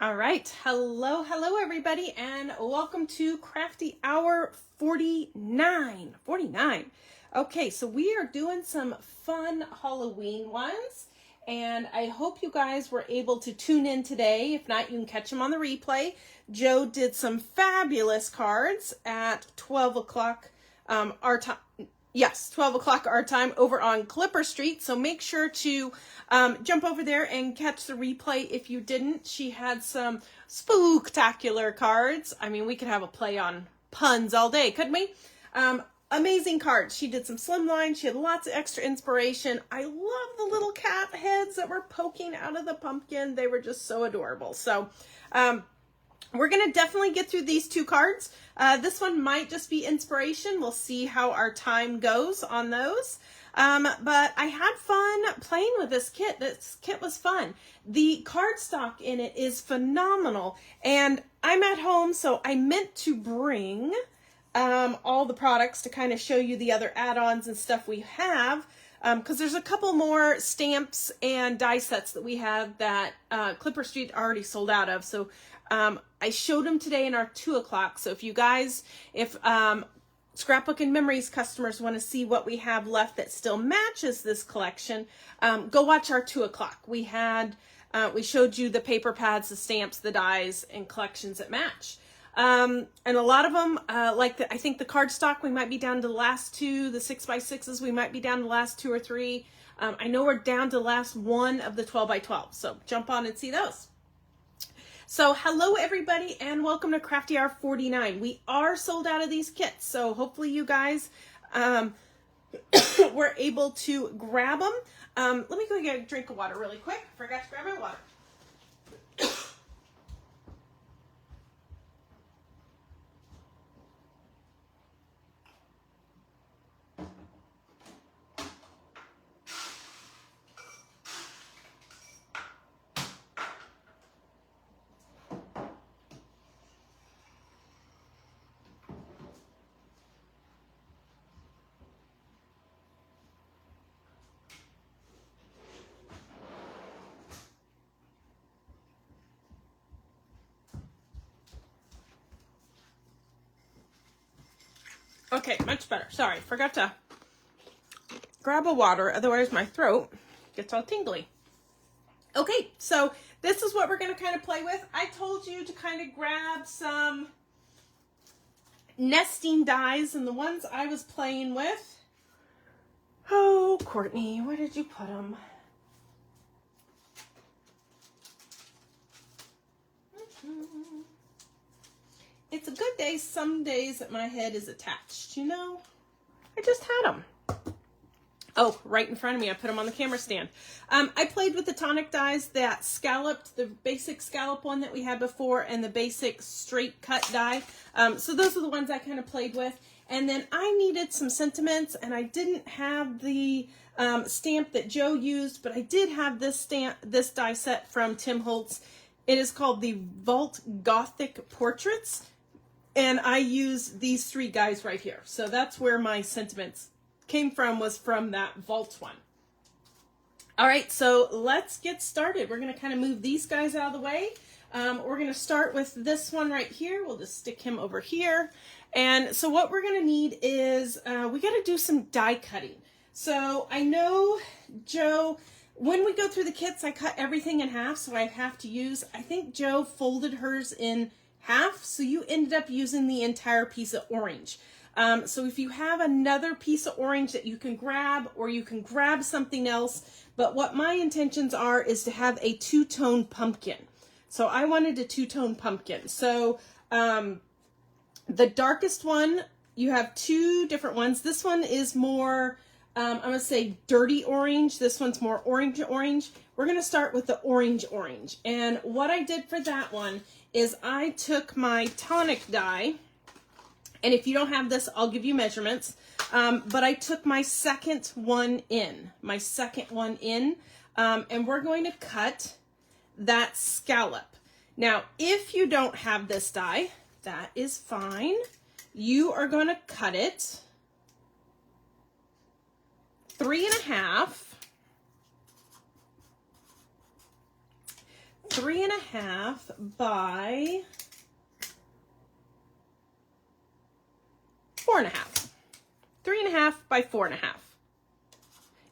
All right. Hello, everybody, and welcome to Crafty Hour 49. 49. Okay, so we are doing some fun Halloween ones, and I hope you guys were able to tune in today. If not, you can catch them on the replay. Joe did some fabulous cards at 12 o'clock our time. Yes, 12 o'clock our time over on Clipper Street. So make sure to jump over there and catch the replay if you didn't. She had some spooktacular cards. I mean, we could have a play on puns all day, couldn't we? Amazing cards. She did some slimline. She had lots of extra inspiration. I love the little cat heads that were poking out of the pumpkin. They were just so adorable. So we're going to definitely get through these two cards. This one might just be inspiration. We'll see how our time goes on those. But I had fun playing with this kit. This kit was fun. The cardstock in it is phenomenal. And I'm at home, so I meant to bring all the products to kind of show you the other add-ons and stuff we have. Because there's a couple more stamps and die sets that we have that Clipper Street already sold out of. So I showed them today in our 2 o'clock. So if you guys, if Scrapbook-N-Memories customers want to see what we have left that still matches this collection, go watch our 2 o'clock. We showed you the paper pads, the stamps, the dies, and collections that match. And a lot of them, I think the cardstock, we might be down to the last two, the 6x6s, we might be down to the last 2 or 3. I know we're down to the last one of the 12x12, so jump on and see those. So hello everybody and welcome to Crafty Hour 49. We are sold out of these kits, so hopefully you guys were able to grab them. Let me go get a drink of water really quick. Forgot to grab my water. Okay, much better. Sorry, forgot to grab a water, otherwise my throat gets all tingly. Okay, so this is what we're going to kind of play with. I told you to kind of grab some nesting dies, and the ones I was playing with. Oh, Kourtney, where did you put them? It's a good day some days that my head is attached, you know? I just had them. Oh, right in front of me. I put them on the camera stand. I played with the tonic dies that scalloped, the basic scallop one that we had before and the basic straight cut die. So those are the ones I kind of played with. And then I needed some sentiments, and I didn't have the stamp that Joe used, but I did have this die set from Tim Holtz. It is called the Vault Gothic Portraits. And I used these 3 guys right here. So that's where my sentiments came from, was from that Vault one. All right, so let's get started. We're going to kind of move these guys out of the way. We're going to start with this one right here. We'll just stick him over here. And so what we're going to need is, we got to do some die cutting. So I know, Joe, when we go through the kits, I cut everything in half. So I have to use, I think Joe folded hers in half, so you ended up using the entire piece of orange. So if you have another piece of orange that you can grab, or you can grab something else, but what my intentions are is to have a 2-tone pumpkin. So I wanted a 2-tone pumpkin. So the darkest one, you have 2 different ones. This one is more, I'm going to say dirty orange. This one's more orange. We're going to start with the orange. And what I did for that one is I took my tonic die, and if you don't have this, I'll give you measurements, but I took my second one in, and we're going to cut that scallop. Now, if you don't have this die, that is fine. You are going to cut it 3 1/2 3.5 by 4.5. 3.5 by 4.5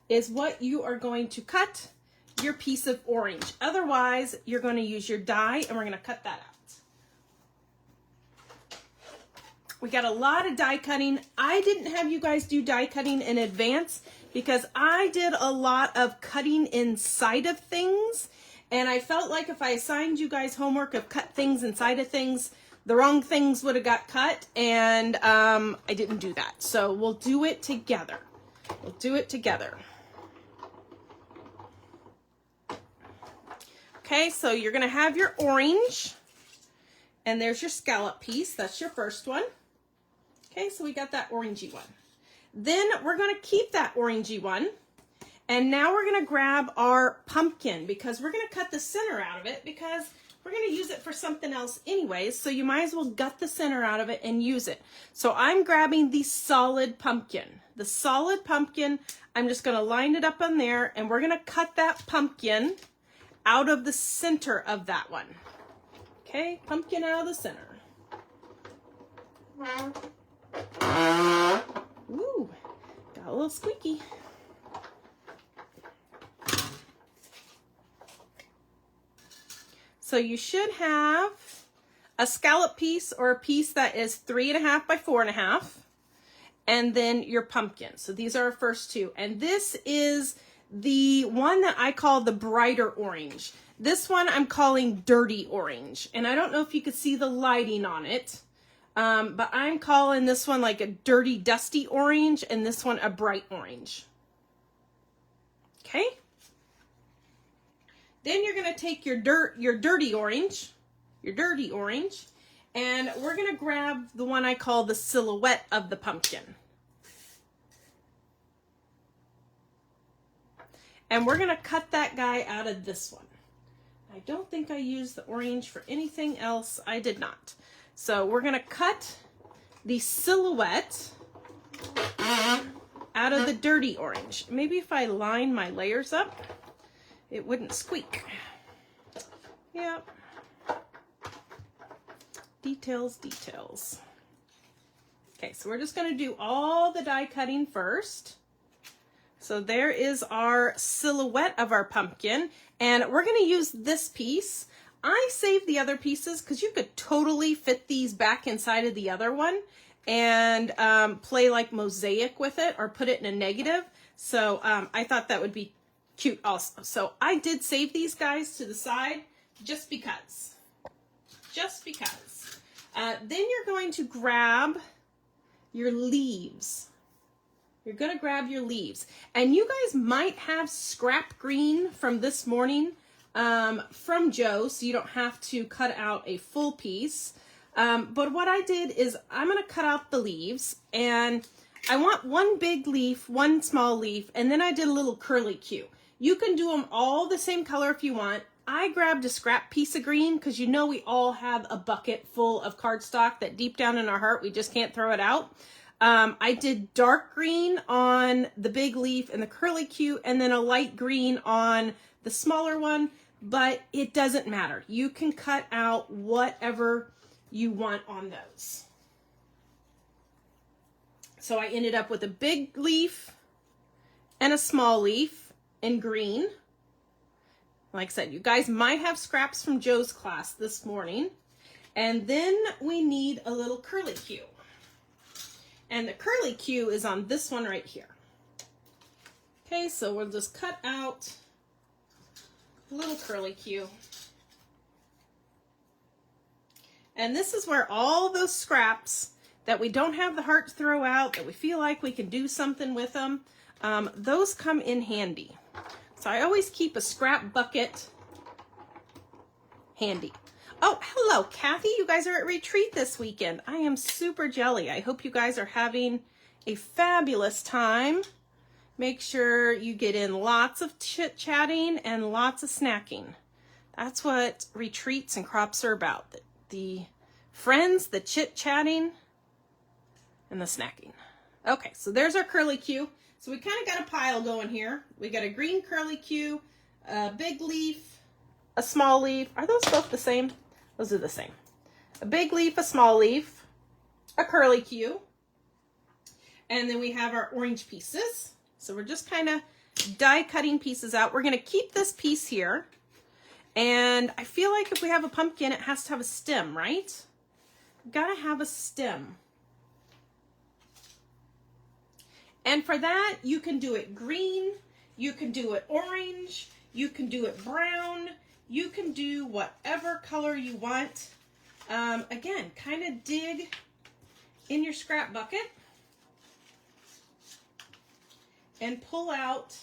is what you are going to cut your piece of orange. Otherwise, you're going to use your die, and we're going to cut that out. We got a lot of die cutting. I didn't have you guys do die cutting in advance because I did a lot of cutting inside of things, and I felt like if I assigned you guys homework of cut things inside of things, the wrong things would have got cut, and I didn't do that. So we'll do it together. We'll do it together. Okay, so you're gonna have your orange, and there's your scallop piece. That's your first one. Okay, so we got that orangey one. Then we're gonna keep that orangey one, and now we're gonna grab our pumpkin because we're gonna cut the center out of it because we're gonna use it for something else anyways, so you might as well gut the center out of it and use it. So I'm grabbing the solid pumpkin. The solid pumpkin, I'm just gonna line it up on there, and we're gonna cut that pumpkin out of the center of that one. Okay, pumpkin out of the center. Ooh, got a little squeaky. So you should have a scallop piece or a piece that is 3.5 by 4.5, and then your pumpkin. So these are our first two. And this is the one that I call the brighter orange. This one I'm calling dirty orange. And I don't know if you could see the lighting on it, but I'm calling this one like a dirty, dusty orange, and this one a bright orange. Okay? Then you're gonna take your dirty orange, and we're gonna grab the one I call the silhouette of the pumpkin. And we're gonna cut that guy out of this one. I don't think I used the orange for anything else. I did not. So we're gonna cut the silhouette out of the dirty orange. Maybe if I line my layers up, it wouldn't squeak. Yep. Details, details. Okay, so we're just gonna do all the die cutting first. So there is our silhouette of our pumpkin, and we're gonna use this piece. I saved the other pieces because you could totally fit these back inside of the other one and play like mosaic with it or put it in a negative. So I thought that would be cute also. So I did save these guys to the side just because. Then you're going to grab your leaves. You're going to grab your leaves. And you guys might have scrap green from this morning from Joe, so you don't have to cut out a full piece. But what I did is I'm going to cut out the leaves, and I want one big leaf, one small leaf, and then I did a little curly Q. You can do them all the same color if you want. I grabbed a scrap piece of green because you know we all have a bucket full of cardstock that deep down in our heart we just can't throw it out. I did dark green on the big leaf and the curly Q, and then a light green on the smaller one, but it doesn't matter. You can cut out whatever you want on those. So I ended up with a big leaf and a small leaf in green. Like I said, you guys might have scraps from Joe's class this morning. And then we need a little curly Q. And the curly Q is on this one right here. Okay, so we'll just cut out a little curly Q. And this is where all those scraps that we don't have the heart to throw out, that we feel like we can do something with them, those come in handy. So I always keep a scrap bucket handy. Oh, hello, Kathy. You guys are at retreat this weekend. I am super jelly. I hope you guys are having a fabulous time. Make sure you get in lots of chit-chatting and lots of snacking. That's what retreats and crops are about. The friends, the chit-chatting, and the snacking. Okay, so there's our curly Q. So we kind of got a pile going here. We got a green curly Q, a big leaf, a small leaf. Are those both the same? Those are the same. A big leaf, a small leaf, a curly Q. And then we have our orange pieces. So we're just kind of die cutting pieces out. We're going to keep this piece here. And I feel like if we have a pumpkin, it has to have a stem, right? Got to have a stem. And for that, you can do it green, you can do it orange, you can do it brown, you can do whatever color you want. Again, kind of dig in your scrap bucket and pull out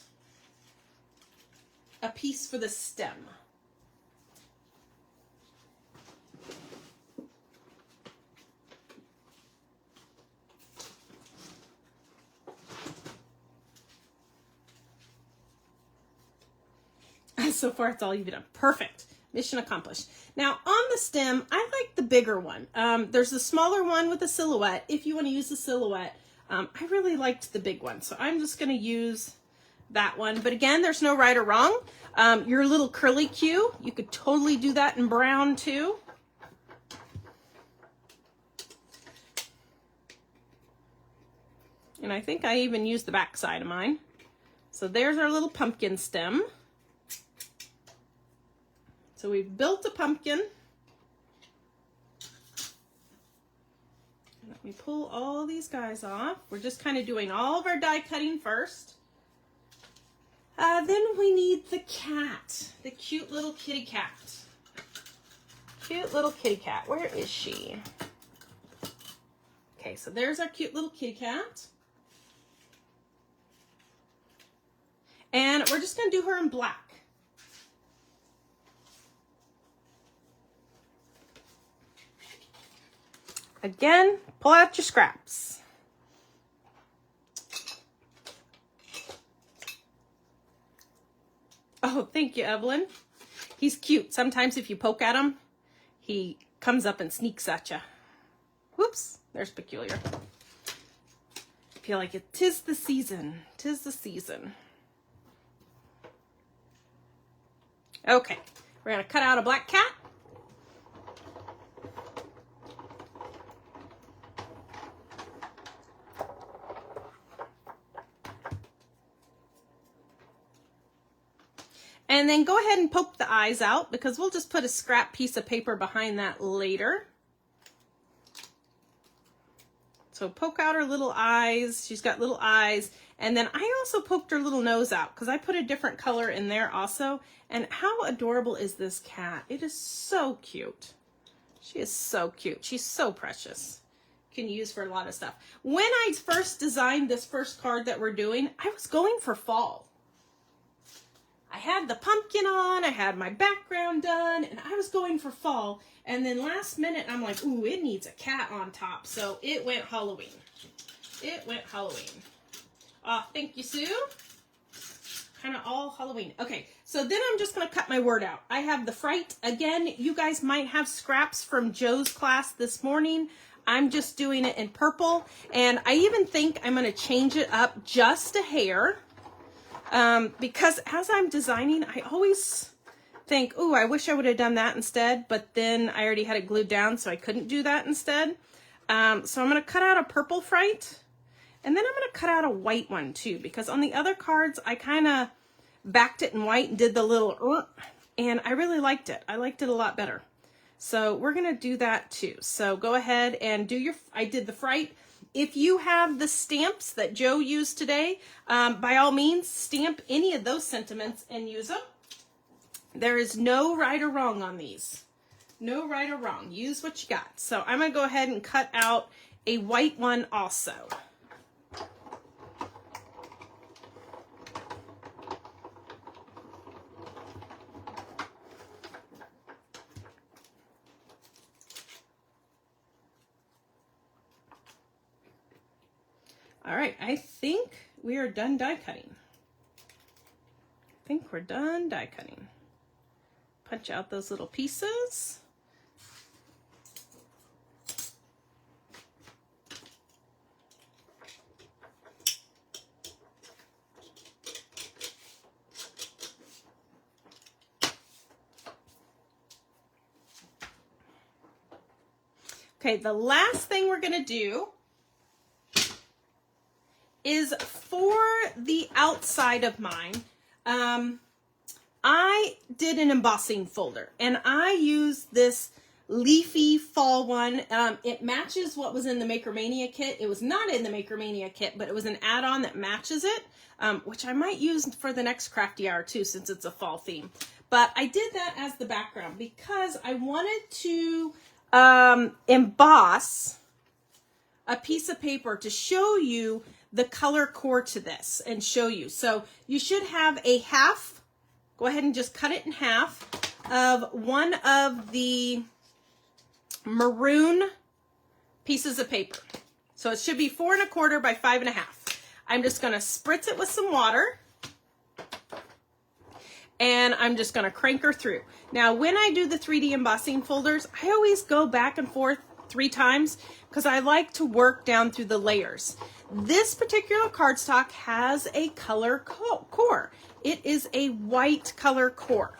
a piece for the stem. So far, it's all you've done. Perfect. Mission accomplished. Now, on the stem, I like the bigger one. There's the smaller one with the silhouette. If you want to use the silhouette, I really liked the big one. So I'm just going to use that one. But again, there's no right or wrong. Your little curly Q, you could totally do that in brown too. And I think I even used the back side of mine. So there's our little pumpkin stem. So we've built a pumpkin. Let me pull all these guys off. We're just kind of doing all of our die cutting first. Then we need the cat, the cute little kitty cat. Cute little kitty cat. Where is she? Okay, so there's our cute little kitty cat. And we're just going to do her in black. Again, pull out your scraps. Oh, thank you, Evelyn. He's cute. Sometimes if you poke at him, he comes up and sneaks at you. Whoops, there's Peculiar. I feel like it 'tis the season. 'Tis the season. Okay, we're going to cut out a black cat. And then go ahead and poke the eyes out because we'll just put a scrap piece of paper behind that later. So poke out her little eyes. She's got little eyes. And then I also poked her little nose out because I put a different color in there also. And how adorable is this cat? It is so cute. She is so cute. She's so precious. Can use for a lot of stuff. When I first designed this first card that we're doing, I was going for fall. I had the pumpkin on, I had my background done, and I was going for fall. And then last minute, I'm like, ooh, it needs a cat on top. So it went Halloween. It went Halloween. Thank you, Sue. Kind of all Halloween. Okay, so then I'm just going to cut my word out. I have the Fright. Again, you guys might have scraps from Joe's class this morning. I'm just doing it in purple. And I even think I'm going to change it up just a hair. Because as I'm designing, I always think, ooh, I wish I would have done that instead, but then I already had it glued down, so I couldn't do that instead. So I'm going to cut out a purple Fright, and then I'm going to cut out a white one too, because on the other cards, I kind of backed it in white and did the little, and I really liked it. I liked it a lot better. So we're going to do that too. So go ahead and do I did the Fright. If you have the stamps that Joe used today, by all means, stamp any of those sentiments and use them. There is no right or wrong on these. No right or wrong. Use what you got. So I'm going to go ahead and cut out a white one also. All right, I think we are done die cutting. I think we're done die cutting. Punch out those little pieces. Okay, the last thing we're gonna do is for the outside of mine, I did an embossing folder, and I used this leafy fall one. It matches what was in the Makermania kit. It was not in the Makermania kit, but it was an add-on that matches it, which I might use for the next Crafty Hour too, since it's a fall theme. But I did that as the background because I wanted to emboss a piece of paper to show you the color core to this and show you. So you should have a half, go ahead and just cut it in half, of one of the maroon pieces of paper. So it should be 4 1/4 by 5 1/2. I'm just gonna spritz it with some water, and I'm just gonna crank her through. Now, when I do the 3D embossing folders, I always go back and forth 3 times because I like to work down through the layers. This particular cardstock has a color core. It is a white color core.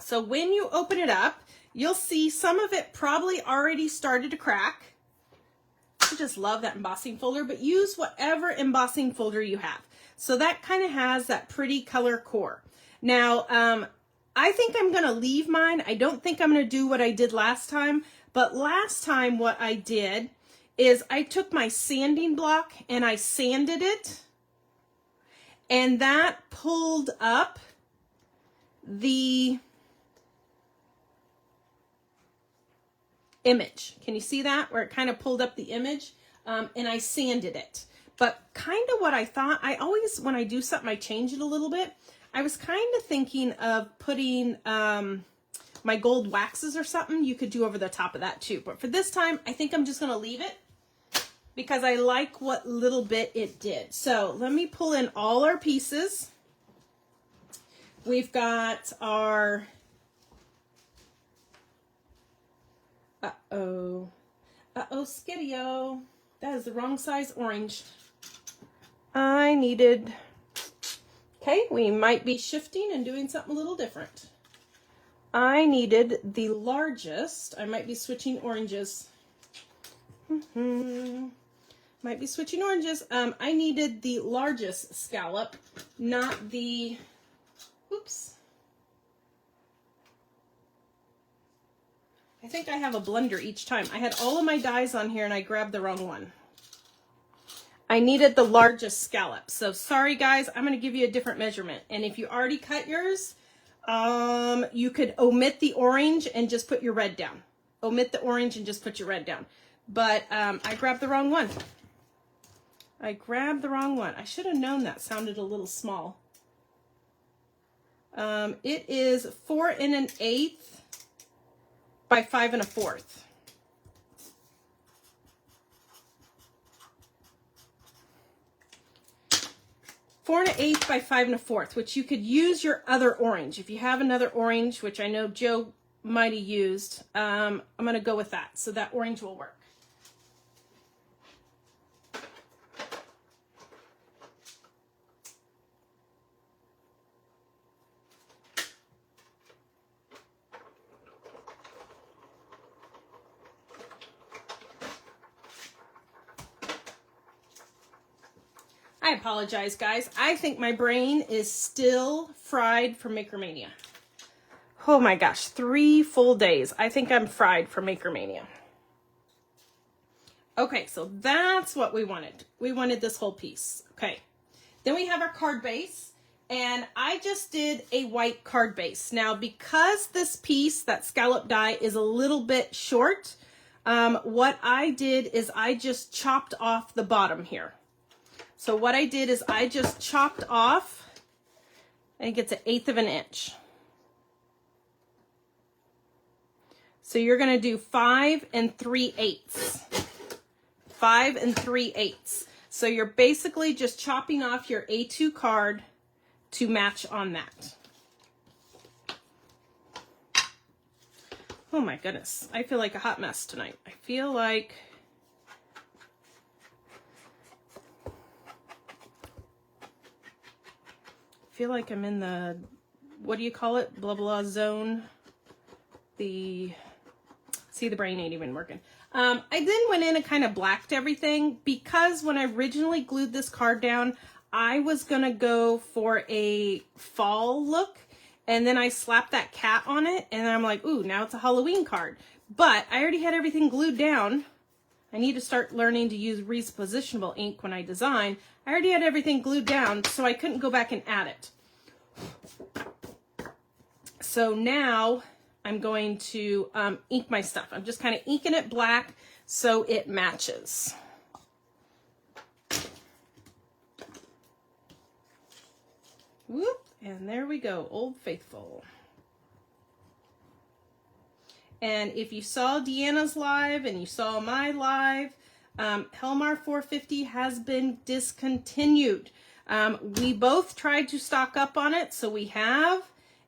So when you open it up, you'll see some of it probably already started to crack. I just love that embossing folder, but use whatever embossing folder you have. So that kind of has that pretty color core. Now, I think I'm going to leave mine. I don't think I'm going to do what I did last time, but last time what I did is I took my sanding block and I sanded it, and that pulled up the image. Can you see that? Where it kind of pulled up the image, and I sanded it. But kind of what I thought, I always, when I do something, I change it a little bit. I was kind of thinking of putting my gold waxes or something you could do over the top of that too. But for this time, I think I'm just going to leave it because I like what little bit it did. So let me pull in all our pieces. We've got our, Skiddy-O. That is the wrong size orange. I needed, okay, we might be shifting and doing something a little different. I needed the largest. I might be switching oranges. Might be switching oranges. I needed the largest scallop, not the, oops. I think I have a blender each time. I had all of my dies on here and I grabbed the wrong one. I needed the largest scallop. So sorry guys, I'm going to give you a different measurement. And if you already cut yours, you could omit the orange and just put your red down. Omit the orange and just put your red down. But I grabbed the wrong one. I should have known that sounded a little small. It is 4 1/8 by 5 1/4. Four and 1/8 by 5 1/4, which you could use your other orange. If you have another orange, which I know Joe might have used, I'm going to go with that. So that orange will work. I apologize, guys. I think my brain is still fried from Makermania. Oh my gosh, 3 full days. I think I'm fried from Makermania. Okay, so that's what we wanted. We wanted this whole piece. Okay, then we have our card base, and I just did a white card base. Now, because this piece, that scallop die, is a little bit short, what I did is I just chopped off the bottom here. So what I did is I just chopped off, I think it's 1/8 of an inch. So you're going to do 5 3/8. 5 3/8. So you're basically just chopping off your A2 card to match on that. Oh my goodness. I feel like a hot mess tonight. I feel like I'm in the what do you call it? Blah, blah, zone. See, the brain ain't even working. I then went in and kind of blacked everything because when I originally glued this card down, I was going to go for a fall look. And then I slapped that cat on it. And I'm like, ooh, now it's a Halloween card. But I already had everything glued down. I need to start learning to use repositionable ink when I design. I already had everything glued down, so I couldn't go back and add it. So now I'm going to ink my stuff. I'm just kind of inking it black so it matches. Whoop, and there we go, Old Faithful. And if you saw Deanna's live and you saw my live, Helmar 450 has been discontinued. We both tried to stock up on it, so we have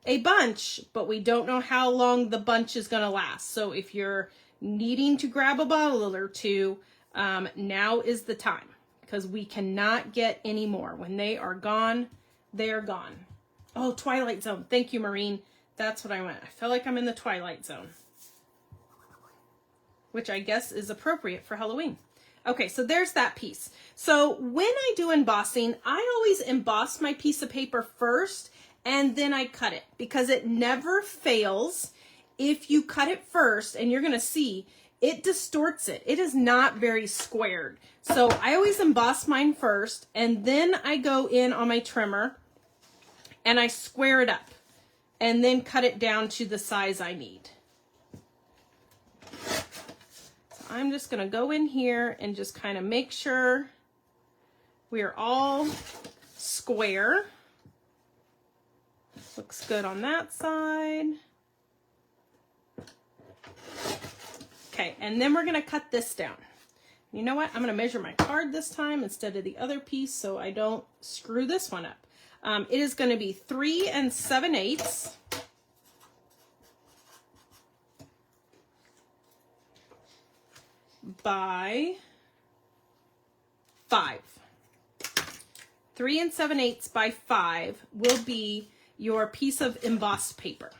a bunch, but we don't know how long the bunch is going to last. So if you're needing to grab a bottle or two, now is the time, because we cannot get any more. When they are gone, they are gone. Oh, Twilight Zone. Thank you, Maureen. That's what I want. I feel like I'm in the Twilight Zone, which I guess is appropriate for Halloween. Okay, so there's that piece. So when I do embossing, I always emboss my piece of paper first and then I cut it, because it never fails if you cut it first, and you're gonna see it distorts it. It is not very squared. So I always emboss mine first, and then I go in on my trimmer and I square it up and then cut it down to the size I need. I'm just going to go in here and just kind of make sure we're all square. Looks good on that side. Okay, and then we're going to cut this down. You know what? I'm going to measure my card this time instead of the other piece so I don't screw this one up. It is going to be 3 7/8. By 5. 3 7/8 by 5 will be your piece of embossed paper.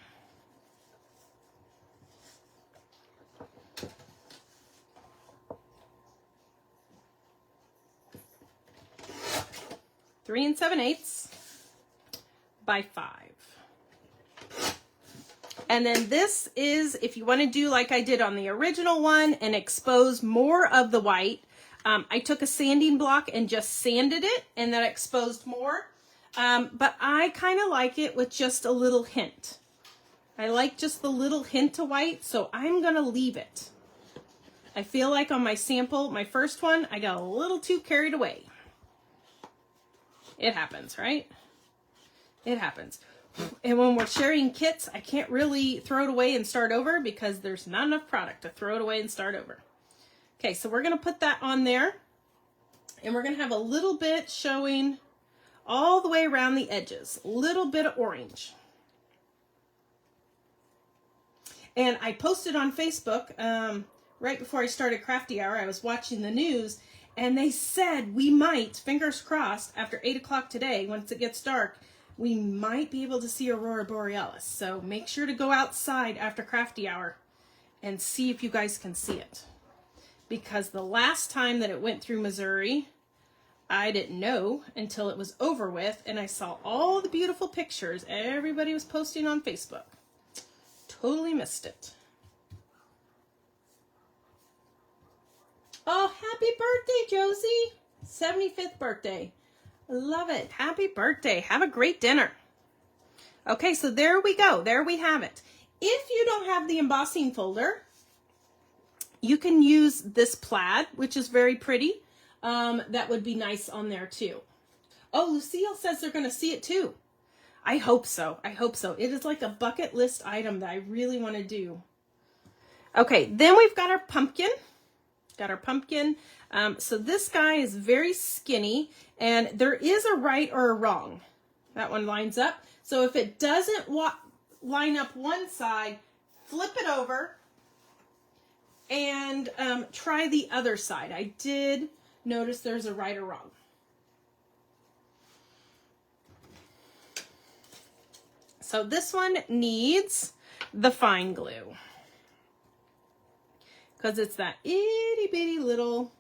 Three 7/8 by 5. And then this is, if you want to do like I did on the original one and expose more of the white, I took a sanding block and just sanded it, and that exposed more. But I kind of like it with just a little hint. I like just the little hint of white, so I'm going to leave it. I feel like on my sample, my first one, I got a little too carried away. It happens, right? It happens. And when we're sharing kits, I can't really throw it away and start over because there's not enough product to throw it away and start over. Okay, so we're going to put that on there. And we're going to have a little bit showing all the way around the edges. A little bit of orange. And I posted on Facebook, right before I started Crafty Hour, I was watching the news, and they said we might, fingers crossed, after 8 o'clock today, once it gets dark, we might be able to see Aurora Borealis. So make sure to go outside after Crafty Hour and see if you guys can see it. Because the last time that it went through Missouri, I didn't know until it was over with, and I saw all the beautiful pictures everybody was posting on Facebook. Totally missed it. Oh, happy birthday, Josie. 75th birthday. Love it. Happy birthday. Have a great dinner. Okay, so there we go. There we have it. If you don't have the embossing folder, you can use this plaid, which is very pretty. That would be nice on there too. Oh, Lucille says they're going to see it too. I hope so. I hope so. It is like a bucket list item that I really want to do. Okay, then we've got our pumpkin. So this guy is very skinny, and there is a right or a wrong. That one lines up. So if it doesn't line up one side, flip it over and try the other side. I did notice there's a right or wrong. So this one needs the fine glue because it's that itty bitty little,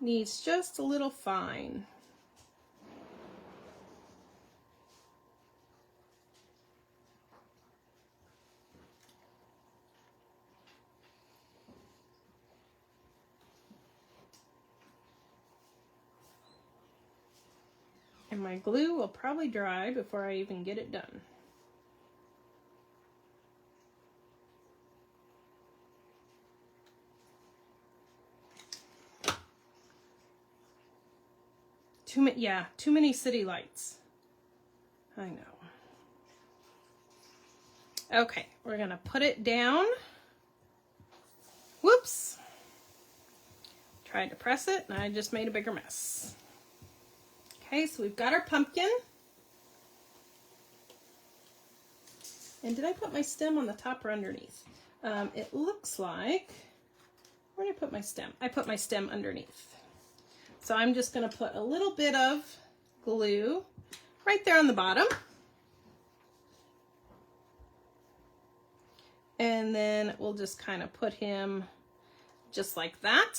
needs just a little fine. And my glue will probably dry before I even get it done. Too many city lights. I know. Okay, we're gonna put it down. Whoops. Tried to press it and I just made a bigger mess. Okay, so we've got our pumpkin. And did I put my stem on the top or underneath? It looks like, where did I put my stem? I put my stem underneath. So I'm just going to put a little bit of glue right there on the bottom. And then we'll just kind of put him just like that.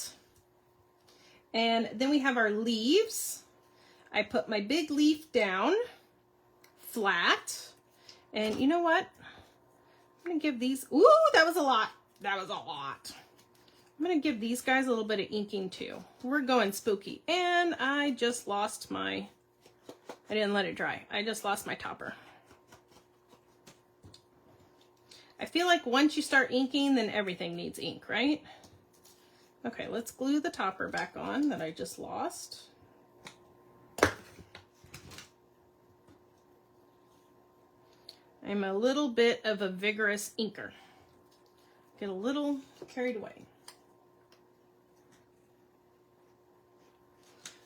And then we have our leaves. I put my big leaf down flat. And you know what? I'm going to give these, ooh, that was a lot. That was a lot. I'm going to give these guys a little bit of inking too. We're going spooky. And I just lost my, I didn't let it dry. I just lost my topper. I feel like once you start inking, then everything needs ink, right? Okay, let's glue the topper back on that I just lost. I'm a little bit of a vigorous inker. Get a little carried away.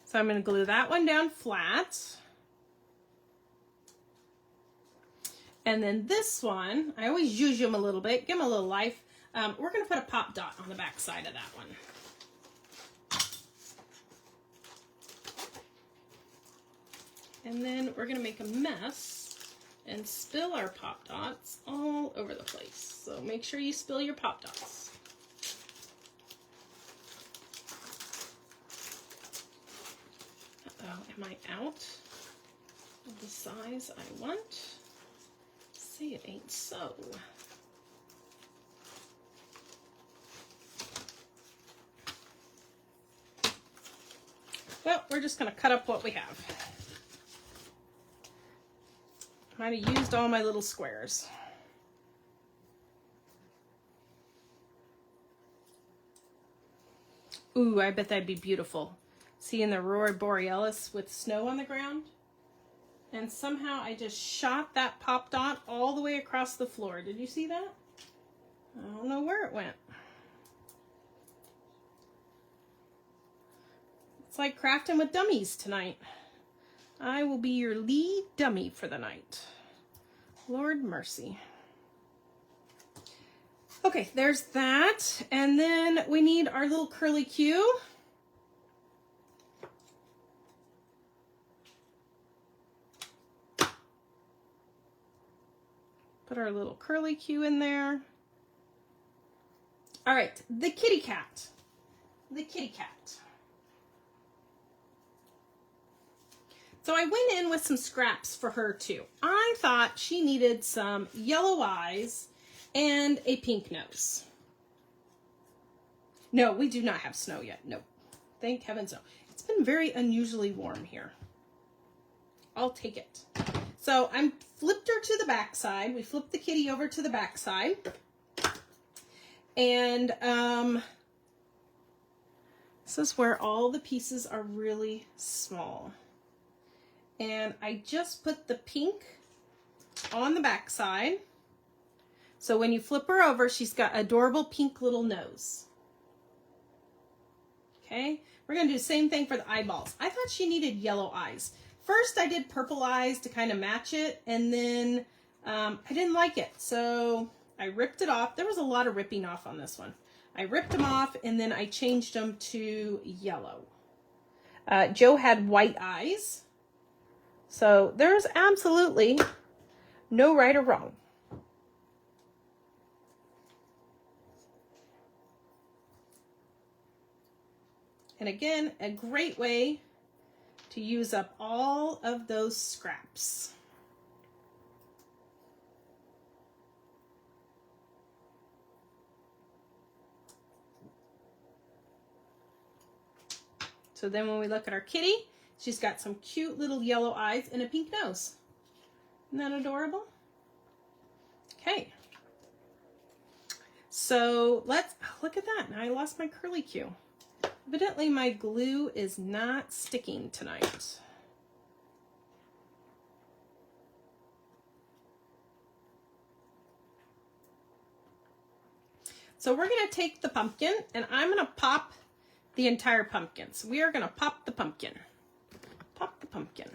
So I'm going to glue that one down flat. And then this one, I always zhuzh them a little bit, give them a little life. We're going to put a pop dot on the back side of that one. And then we're going to make a mess and spill our pop dots all over the place. So make sure you spill your pop dots. Uh-oh, am I out of the size I want? See, it ain't so. Well, we're just going to cut up what we have. Might have used all my little squares. Ooh, I bet that'd be beautiful. Seeing the Aurora Borealis with snow on the ground. And somehow I just shot that pop dot all the way across the floor. Did you see that? I don't know where it went. It's like crafting with dummies tonight. I will be your lead dummy for the night. Lord mercy. Okay, there's that. And then we need our little curly Q. Put our little curly Q in there. All right, the kitty cat. The kitty cat. So I went in with some scraps for her too. I thought she needed some yellow eyes and a pink nose. No, we do not have snow yet. No, thank heavens no. It's been very unusually warm here. I'll take it. So I flipped her to the back side. We flipped the kitty over to the back side. And this is where all the pieces are really small. And I just put the pink on the back side. So when you flip her over, she's got adorable pink little nose. Okay, we're gonna do the same thing for the eyeballs. I thought she needed yellow eyes. First I did purple eyes to kind of match it, and then I didn't like it. So I ripped it off. There was a lot of ripping off on this one. I ripped them off and then I changed them to yellow. Joe had white eyes. So there's absolutely no right or wrong. And again, a great way to use up all of those scraps. So then when we look at our kitty, she's got some cute little yellow eyes and a pink nose. Isn't that adorable? Okay. So let's, look at that. Now I lost my curly cue. Evidently my glue is not sticking tonight. So we're going to take the pumpkin and I'm going to pop the entire pumpkin. So we are going to pop the pumpkin. Pop the pumpkin.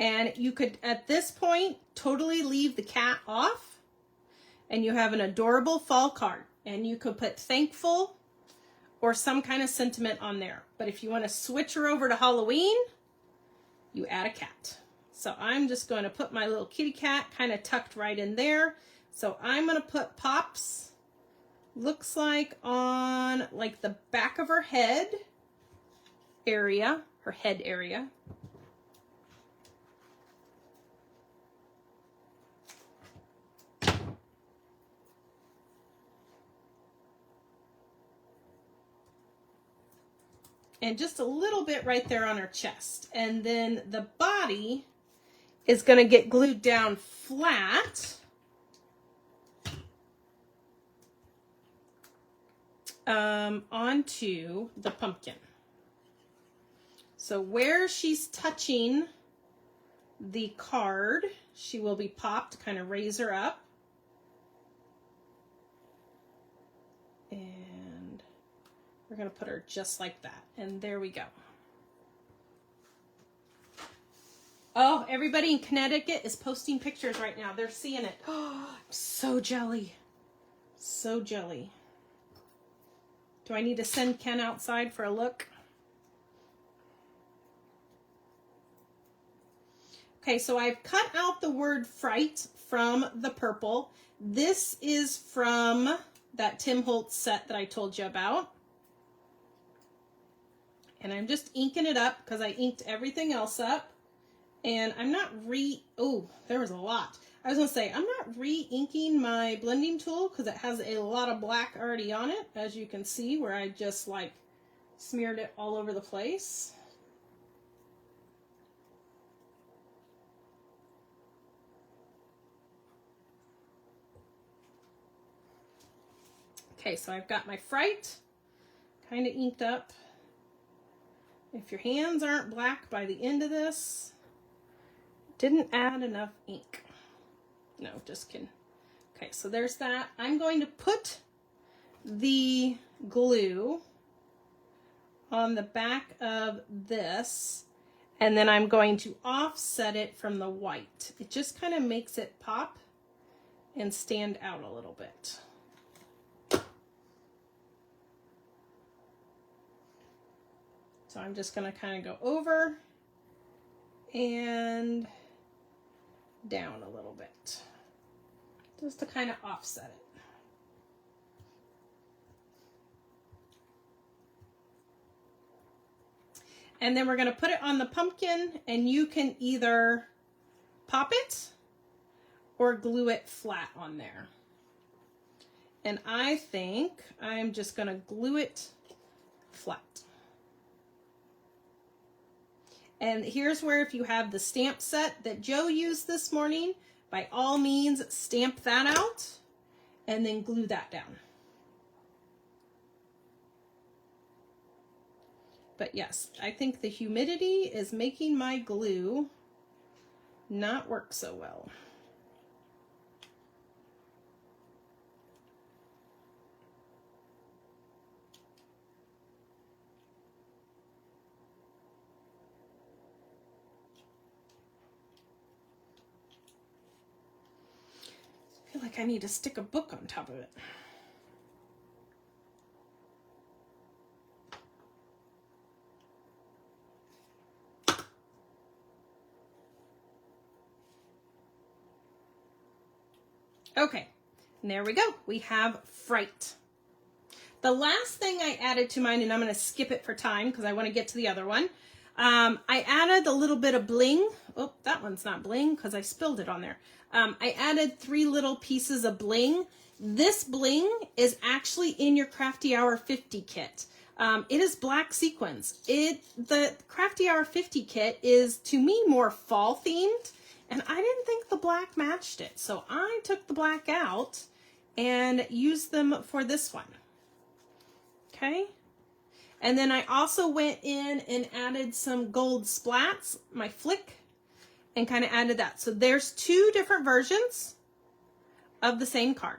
And you could, at this point, totally leave the cat off and you have an adorable fall card. And you could put thankful or some kind of sentiment on there. But if you want to switch her over to Halloween, you add a cat. So I'm just going to put my little kitty cat kind of tucked right in there. So I'm going to put Pops, looks like on like the back of her head area, her head area. And just a little bit right there on her chest. And then the body is going to get glued down flat. Onto the pumpkin. So where she's touching the card, she will be popped, kind of raise her up. And we're going to put her just like that. And there we go. Oh, everybody in Connecticut is posting pictures right now. They're seeing it. Oh, I'm so jelly. So jelly. Do I need to send Ken outside for a look? Okay, so I've cut out the word fright from the purple. This is from that Tim Holtz set that I told you about. And I'm just inking it up because I inked everything else up. And I'm not oh, there was a lot. I was going to say, I'm not re-inking my blending tool because it has a lot of black already on it, as you can see, where I just like smeared it all over the place. Okay, so I've got my fright kind of inked up. If your hands aren't black by the end of this, didn't add enough ink. No, just kidding. Okay, so there's that. I'm going to put the glue on the back of this, and then I'm going to offset it from the white. It just kind of makes it pop and stand out a little bit. So I'm just going to kind of go over and down a little bit, just to kind of offset it. And then we're going to put it on the pumpkin, and you can either pop it or glue it flat on there. And I think I'm just going to glue it flat. And here's where, if you have the stamp set that Joe used this morning, by all means stamp that out and then glue that down. But yes, I think the humidity is making my glue not work so well. feel like I need to stick a book on top of it. Okay, and there we go. We have Fright. The last thing I added to mine, and I'm going to skip it for time because I want to get to the other one. I added a little bit of bling. Oh, that one's not bling because I spilled it on there. I added 3 little pieces of bling. This bling is actually in your Crafty Hour 50 kit. It is black sequins. The Crafty Hour 50 kit is, to me, more fall themed, and I didn't think the black matched it. So I took the black out and used them for this one. Okay. And then I also went in and added some gold splats, my flick, and kind of added that. So there's 2 different versions of the same card.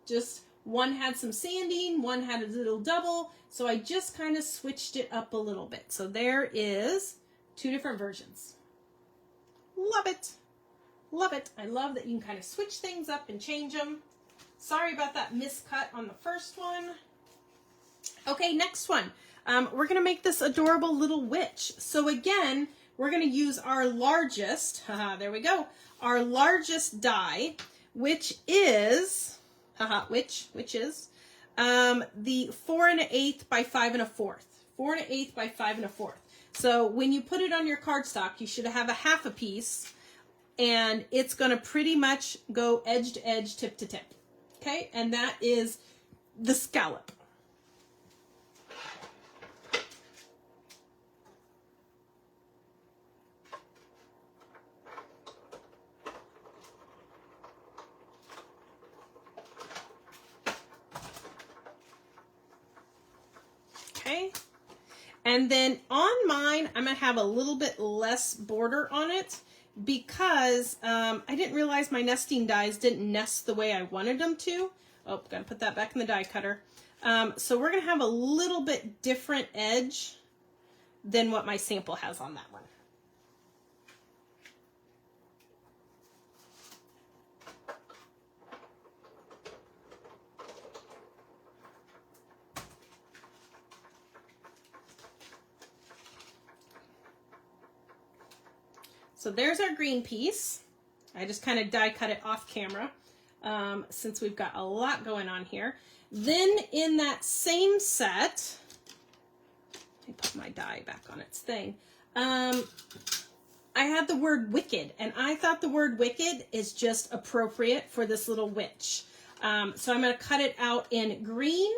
Just one had some sanding, one had a little double. So I just kind of switched it up a little bit. So there is 2 different versions. Love it. Love it. I love that you can kind of switch things up and change them. Sorry about that miscut on the first one. Okay, next one. We're going to make this adorable little witch. So again, we're going to use our largest, there we go, our largest die, which is, which is the 4 1/8 by 5 1/4. 4 1/8 by 5 1/4. So when you put it on your cardstock, you should have a half a piece, and it's going to pretty much go edge to edge, tip to tip. Okay, and that is the scallop. Okay, and then on mine, I'm going to have a little bit less border on it because I didn't realize my nesting dies didn't nest the way I wanted them to. Oh, got to put that back in the die cutter. So we're going to have a little bit different edge than what my sample has on that one. So there's our green piece. I just kind of die cut it off camera since we've got a lot going on here. Then in that same set, let me put my die back on its thing. I had the word wicked, and I thought the word wicked is just appropriate for this little witch. So I'm going to cut it out in green,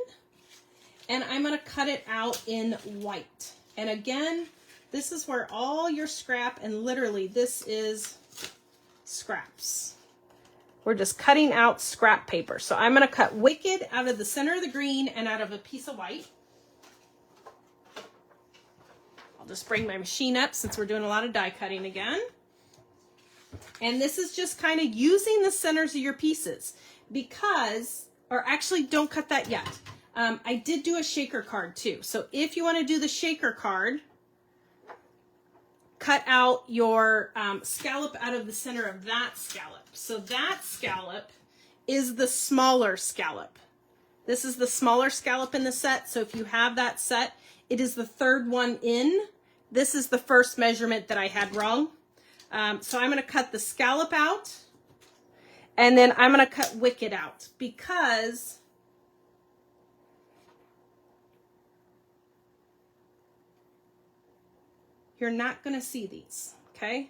and I'm going to cut it out in white. And again, this is where all your scrap, and literally this is scraps. We're just cutting out scrap paper. So I'm going to cut wicked out of the center of the green and out of a piece of white. I'll just bring my machine up since we're doing a lot of die cutting again. And this is just kind of using the centers of your pieces because, or actually don't cut that yet. I did do a shaker card too. So if you want to do the shaker card, cut out your scallop out of the center of that scallop. So that scallop is the smaller scallop. This is the smaller scallop in the set. So if you have that set, it is the 3rd one in. This is the first measurement that I had wrong. So I'm going to cut the scallop out, and then I'm going to cut wicked out because you're not going to see these, okay?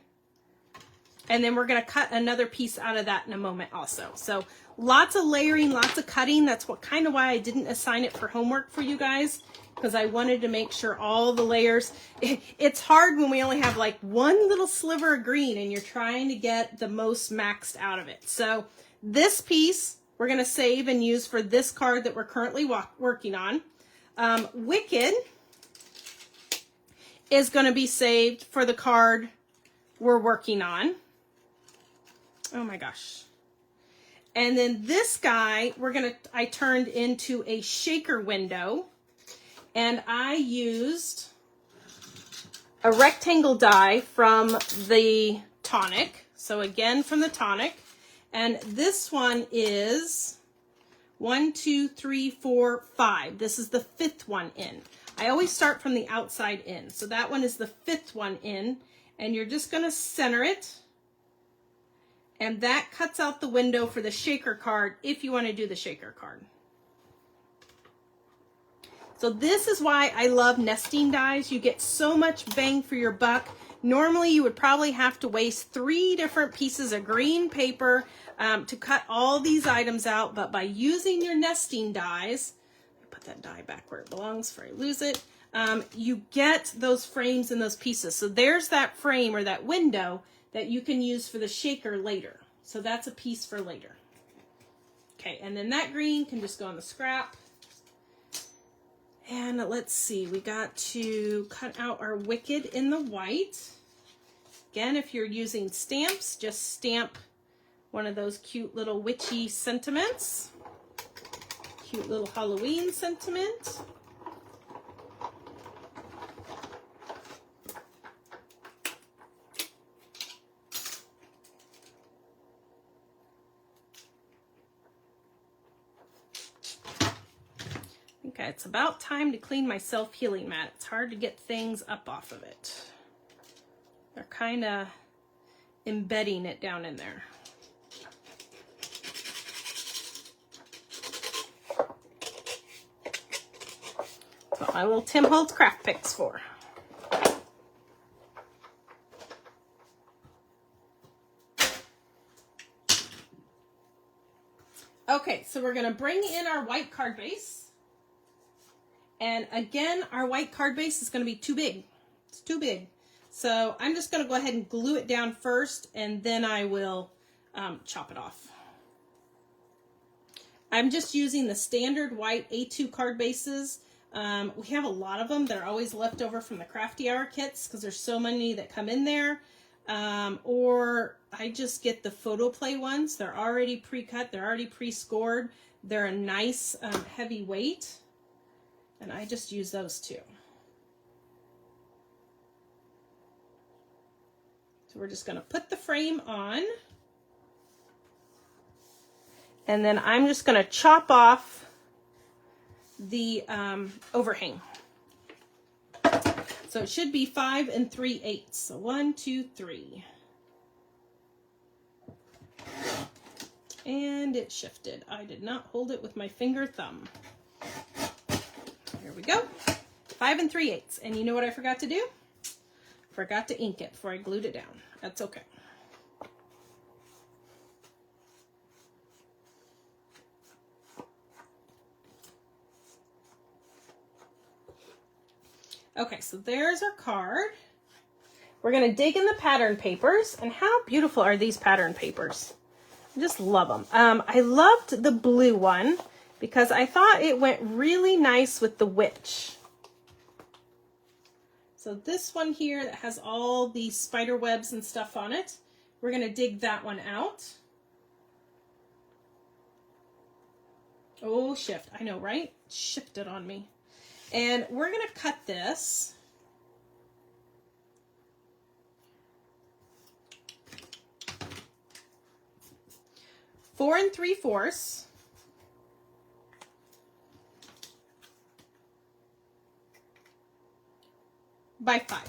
And then we're going to cut another piece out of that in a moment also. So lots of layering, lots of cutting. That's what kind of why I didn't assign it for homework for you guys, because I wanted to make sure all the layers. It's hard when we only have like one little sliver of green and you're trying to get the most maxed out of it. So this piece we're going to save and use for this card that we're currently working on. Wicked is going to be saved for the card we're working on. Oh my gosh. And then this guy, I turned into a shaker window, and I used a rectangle die from the tonic. So again, from the tonic. And this one is 1, 2, 3, 4, 5. This is the 5th one in. I always start from the outside in. So that one is the 5th one in, and you're just going to center it. And that cuts out the window for the shaker card if you want to do the shaker card. So this is why I love nesting dies. You get so much bang for your buck. Normally you would probably have to waste 3 different pieces of green paper to cut all these items out, but by using your nesting dies, put that die back where it belongs before I lose it, you get those frames and those pieces. So there's that frame or that window that you can use for the shaker later. So that's a piece for later. Okay, and then that green can just go on the scrap. And let's see, we got to cut out our wicked in the white. Again, if you're using stamps, just stamp one of those cute little witchy sentiments. Cute little Halloween sentiment. Okay, it's about time to clean my self-healing mat. It's hard to get things up off of it. They're kind of embedding it down in there. That's what my little Tim Holtz craft picks for. Okay, so we're going to bring in our white card base. And again, our white card base is going to be too big. It's too big. So I'm just going to go ahead and glue it down first, and then I will chop it off. I'm just using the standard white A2 card bases. We have a lot of them. They're always left over from the Crafty Hour kits because there's so many that come in there. Or I just get the photo play ones. They're already pre-cut. They're already pre-scored. They're a nice heavy weight. And I just use those too. So we're just going to put the frame on. And then I'm just going to chop off the overhang. So it should be 5 3/8. So 1, 2, 3. And it shifted. I did not hold it with my finger thumb. Here we go. 5 3/8. And you know what I forgot to do? Forgot to ink it before I glued it down. That's okay. Okay, so there's our card. We're going to dig in the pattern papers. And how beautiful are these pattern papers? I just love them. I loved the blue one because I thought it went really nice with the witch. So this one here that has all the spider webs and stuff on it, we're going to dig that one out. Oh, shift. I know, right? Shifted on me. And we're going to cut this. Four 3/4 by 5.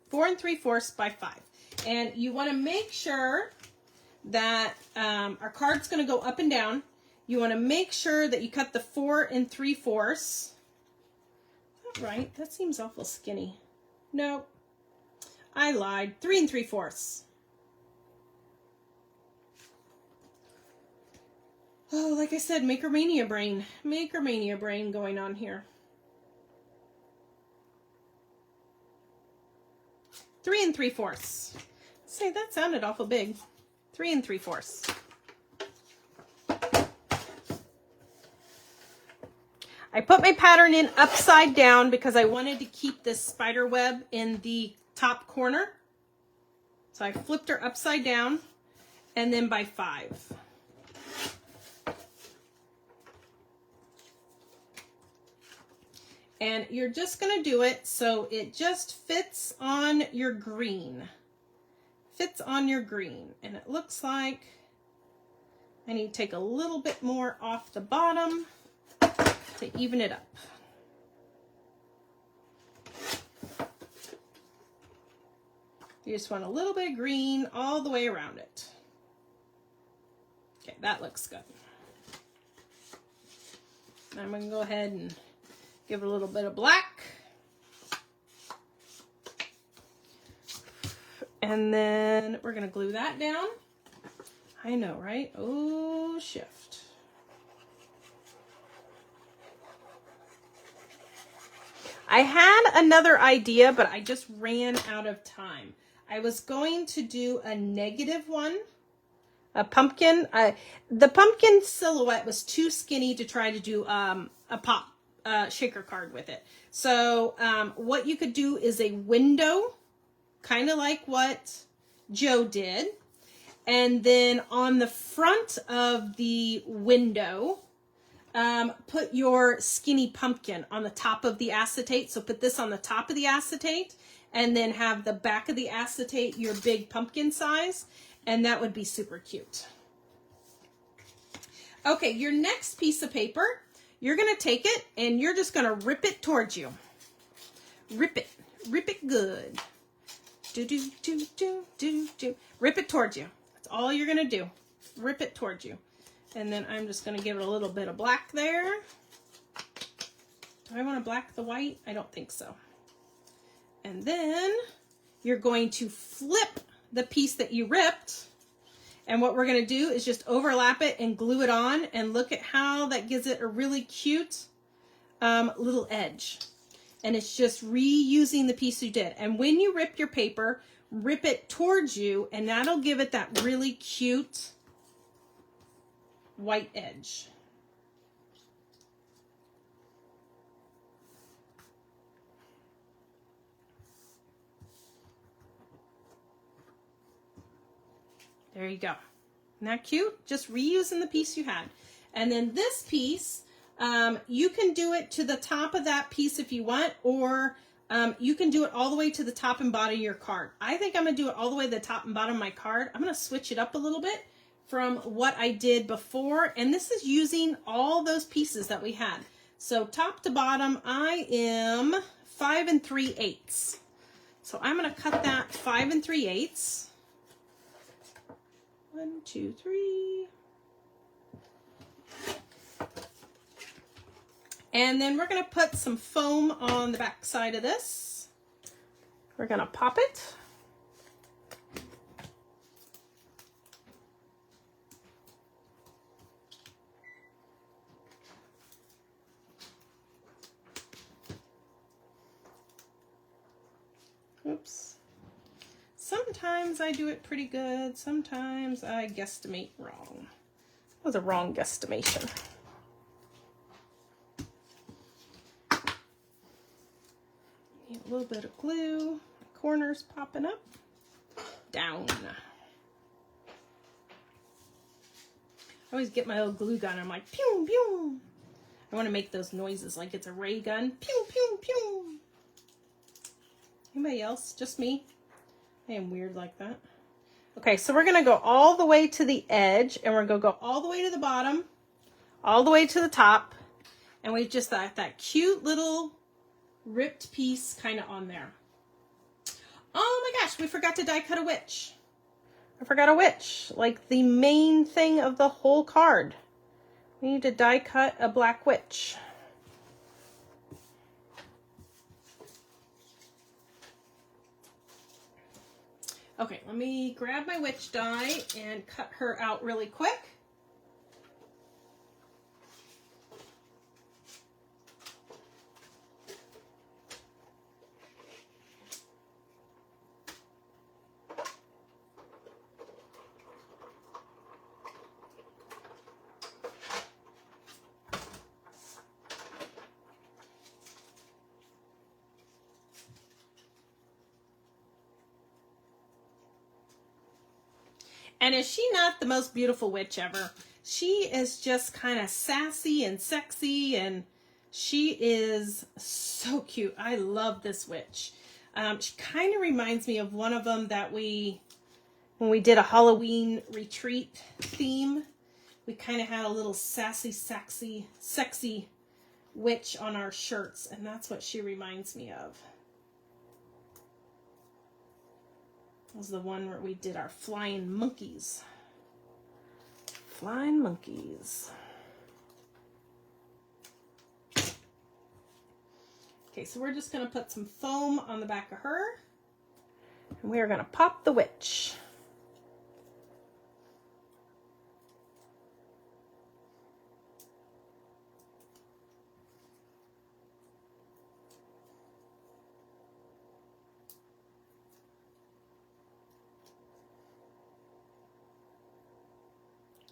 4 3/4 by 5. And you want to make sure that our card's going to go up and down. You want to make sure that you cut the 4 3/4. Is that right? That seems awful skinny. No, I lied. 3 3/4. Oh, like I said, Makermania brain. Makermania brain going on here. 3 3/4. Say, that sounded awful big. 3 3/4. I put my pattern in upside down because I wanted to keep this spider web in the top corner. So I flipped her upside down and then by 5. And you're just going to do it so it just fits on your green. fits on your green. And it looks like I need to take a little bit more off the bottom to even it up. You just want a little bit of green all the way around it. Okay, that looks good. I'm going to go ahead and give it a little bit of black. And then we're going to glue that down. I know, right? Oh, shift. I had another idea, but I just ran out of time. I was going to do a negative one, a pumpkin. The pumpkin silhouette was too skinny to try to do a pop shaker card with it. So what you could do is a window, kind of like what Joe did. And then on the front of the window, put your skinny pumpkin on the top of the acetate. So put this on the top of the acetate and then have the back of the acetate your big pumpkin size. And that would be super cute. Okay, your next piece of paper, you're going to take it and you're just going to rip it towards you. Rip it good. Do, do, do, do, do, do. Rip it towards you. That's all you're going to do. Rip it towards you. And then I'm just going to give it a little bit of black there. Do I want to black the white? I don't think so. And then you're going to flip the piece that you ripped. And what we're going to do is just overlap it and glue it on. And look at how that gives it a really cute little edge. And it's just reusing the piece you did. And when you rip your paper, rip it towards you. And that'll give it that really cute white edge. There you go. Isn't that cute? Just reusing the piece you had. And then this piece, you can do it to the top of that piece if you want, or you can do it all the way to the top and bottom of your card. I think I'm going to do it all the way to the top and bottom of my card. I'm going to switch it up a little bit from what I did before. And this is using all those pieces that we had. So top to bottom, I am 5 3/8. So I'm going to cut that 5 3/8. 1, 2, 3. And then we're going to put some foam on the back side of this. We're going to pop it. Oops. Sometimes I do it pretty good. Sometimes I guesstimate wrong. That was a wrong guesstimation. Need a little bit of glue. The corners popping up. Down. I always get my little glue gun. I'm like, pew, pew. I want to make those noises like it's a ray gun. Pew, pew, pew. Anybody else? Just me? I am weird like that. Okay, so we're going to go all the way to the edge, and we're going to go all the way to the bottom, all the way to the top, and we just got that cute little ripped piece kind of on there. Oh my gosh, we forgot to die cut a witch. I forgot a witch, like the main thing of the whole card. We need to die cut a black witch. Okay, let me grab my witch die and cut her out really quick. And is she not the most beautiful witch ever? She is just kind of sassy and sexy, and she is so cute. I love this witch. She kind of reminds me of one of them that we when we did a Halloween retreat theme, we kind of had a little sassy, sexy witch on our shirts, and that's what she reminds me of. It was the one where we did our flying monkeys. Flying monkeys. Okay, so we're just going to put some foam on the back of her, and we are going to pop the witch.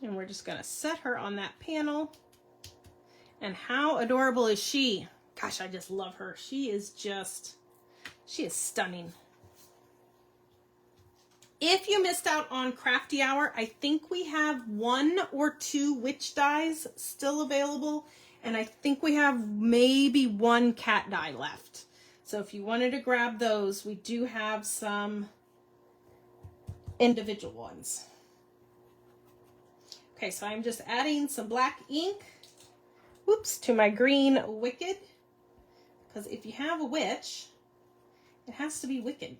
And we're just going to set her on that panel. And how adorable is she? Gosh, I just love her. She is stunning. If you missed out on Crafty Hour, I think we have 1 or 2 witch dies still available. And I think we have maybe 1 cat die left. So if you wanted to grab those, we do have some individual ones. Okay, so I'm just adding some black ink, to my green Wicked. Because if you have a witch, it has to be wicked.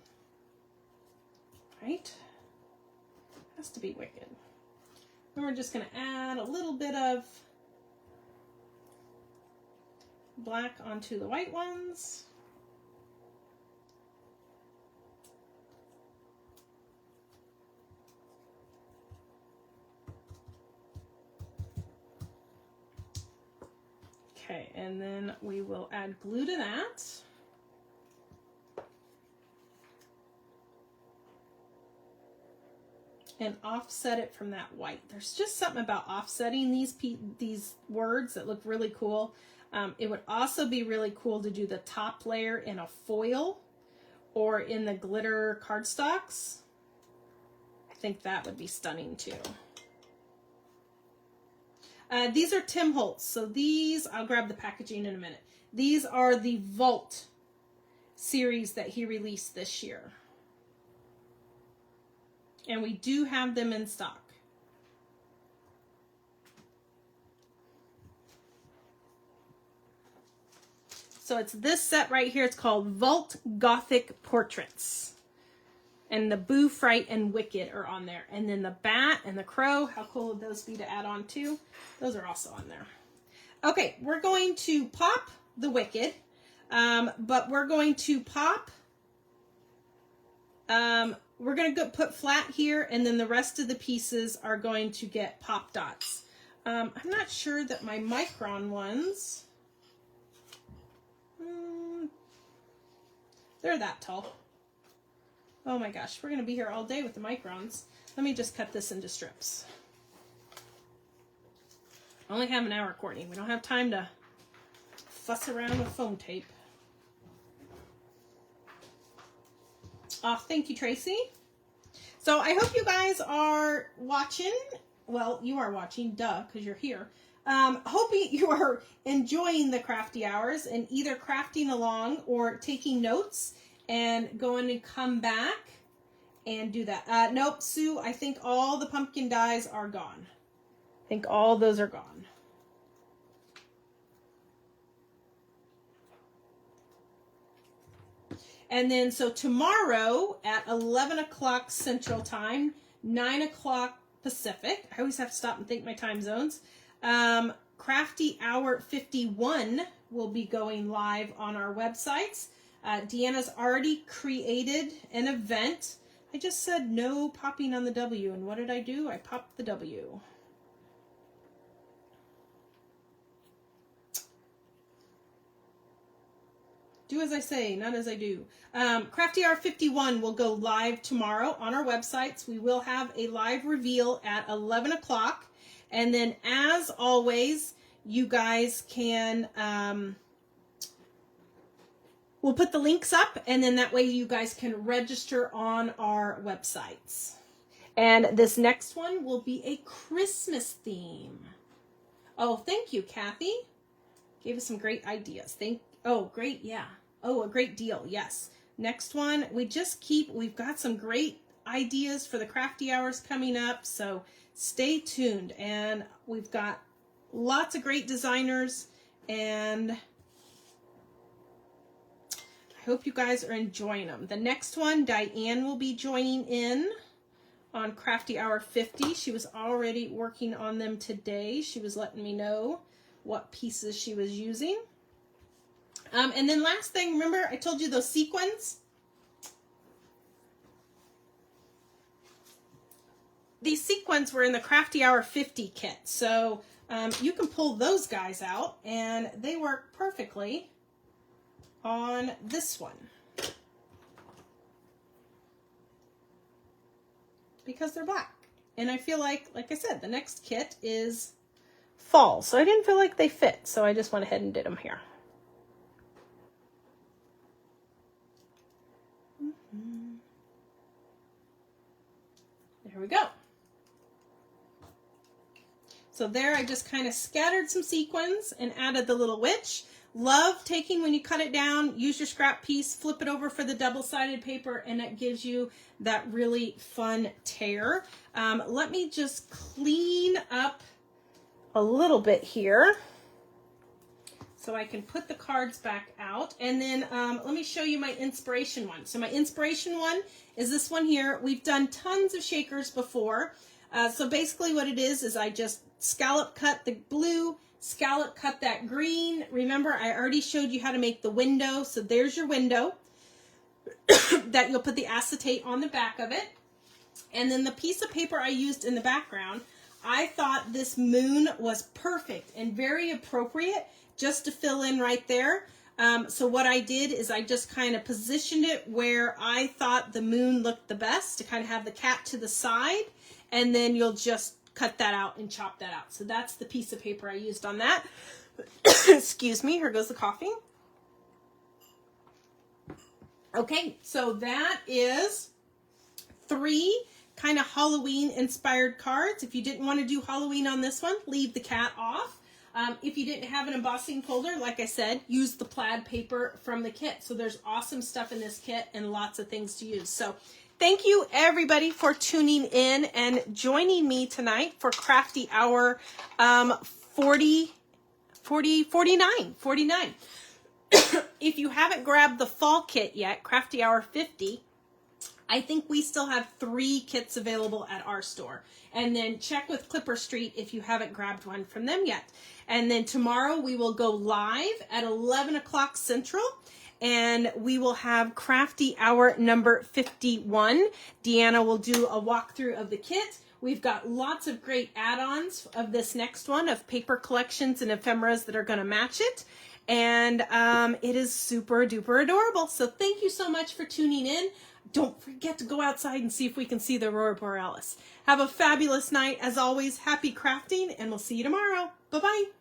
Right? It has to be wicked. And we're just going to add a little bit of black onto the white ones. Okay, and then we will add glue to that. And offset it from that white. There's just something about offsetting these words that look really cool. It would also be really cool to do the top layer in a foil or in the glitter cardstocks. I think that would be stunning too. These are Tim Holtz, so these, I'll grab the packaging in a minute. These are the Vault series that he released this year. And we do have them in stock. So it's this set right here. It's called Vault Gothic Portraits. And the Boo, Fright, and Wicked are on there. And then the Bat and the Crow, how cool would those be to add on too? Those are also on there. Okay, we're going to pop the Wicked, but we're going to pop, we're going to put flat here, and then the rest of the pieces are going to get pop dots. I'm not sure that my micron ones, they're that tall. Oh my gosh, we're going to be here all day with the microns. Let me just cut this into strips. I only have an hour, Kourtney. We don't have time to fuss around with foam tape. Oh, thank you, Tracy. So I hope you guys are watching. Well, you are watching, duh, because you're here. Hope you are enjoying the Crafty Hours and either crafting along or taking notes and going to come back and do that. Nope, Sue, I think all the pumpkin dies are gone. I think all those are gone. And then, so tomorrow at 11 o'clock Central Time, 9 o'clock Pacific, I always have to stop and think my time zones, Crafty Hour 51 will be going live on our websites. Deanna's already created an event. I just said no popping on the W, and what did I do? I popped the W. Do as I say, not as I do. Crafty Hour 51 will go live tomorrow on our websites. We will have a live reveal at 11 o'clock. And then, as always, you guys can... we'll put the links up, and then that way you guys can register on our websites. And this next one will be a Christmas theme. Oh, thank you, Kathy. Gave us some great ideas. Oh, great, yeah. Oh, a great deal, yes. Next one, we've got some great ideas for the crafty hours coming up, so stay tuned. And we've got lots of great designers, and I hope you guys are enjoying them. The next one, Diane will be joining in on Crafty Hour 50. She was already working on them today. She was letting me know what pieces she was using. And then last thing, remember I told you those sequins? These sequins were in the Crafty Hour 50 kit. So you can pull those guys out, and they work perfectly on this one. Because they're black. And I feel like I said, the next kit is fall. So I didn't feel like they fit. So I just went ahead and did them here. There we go. So there I just kind of scattered some sequins and added the little witch. Love taking, when you cut it down, use your scrap piece, flip it over for the double-sided paper, and it gives you that really fun tear. Let me just clean up a little bit here so I can put the cards back out. And then let me show you my inspiration one. So my inspiration one is this one here. We've done tons of shakers before. So basically what it is I just scallop cut the blue, scallop cut that green. Remember, I already showed you how to make the window. So there's your window that you'll put the acetate on the back of it. And then the piece of paper I used in the background, I thought this moon was perfect and very appropriate just to fill in right there. So what I did is I just kind of positioned it where I thought the moon looked the best, to kind of have the cat to the side. And then you'll just cut that out and chop that out. So that's the piece of paper I used on that. Excuse me, here goes the coffee. Okay, so that is 3 kind of Halloween inspired cards. If you didn't want to do Halloween on this one, leave the cat off. If you didn't have an embossing folder, like I said, use the plaid paper from the kit. So there's awesome stuff in this kit and lots of things to use. So thank you everybody for tuning in and joining me tonight for Crafty Hour 49. If you haven't grabbed the fall kit yet, Crafty Hour 50, I think we still have 3 kits available at our store. And then check with Clipper Street if you haven't grabbed one from them yet. And then tomorrow we will go live at 11 o'clock Central. And we will have Crafty Hour number 51. Deanna will do a walkthrough of the kit. We've got lots of great add-ons of this next one, of paper collections and ephemeras that are going to match it. And it is super duper adorable. So thank you so much for tuning in. Don't forget to go outside and see if we can see the Aurora Borealis. Have a fabulous night. As always, happy crafting, and we'll see you tomorrow. Bye-bye.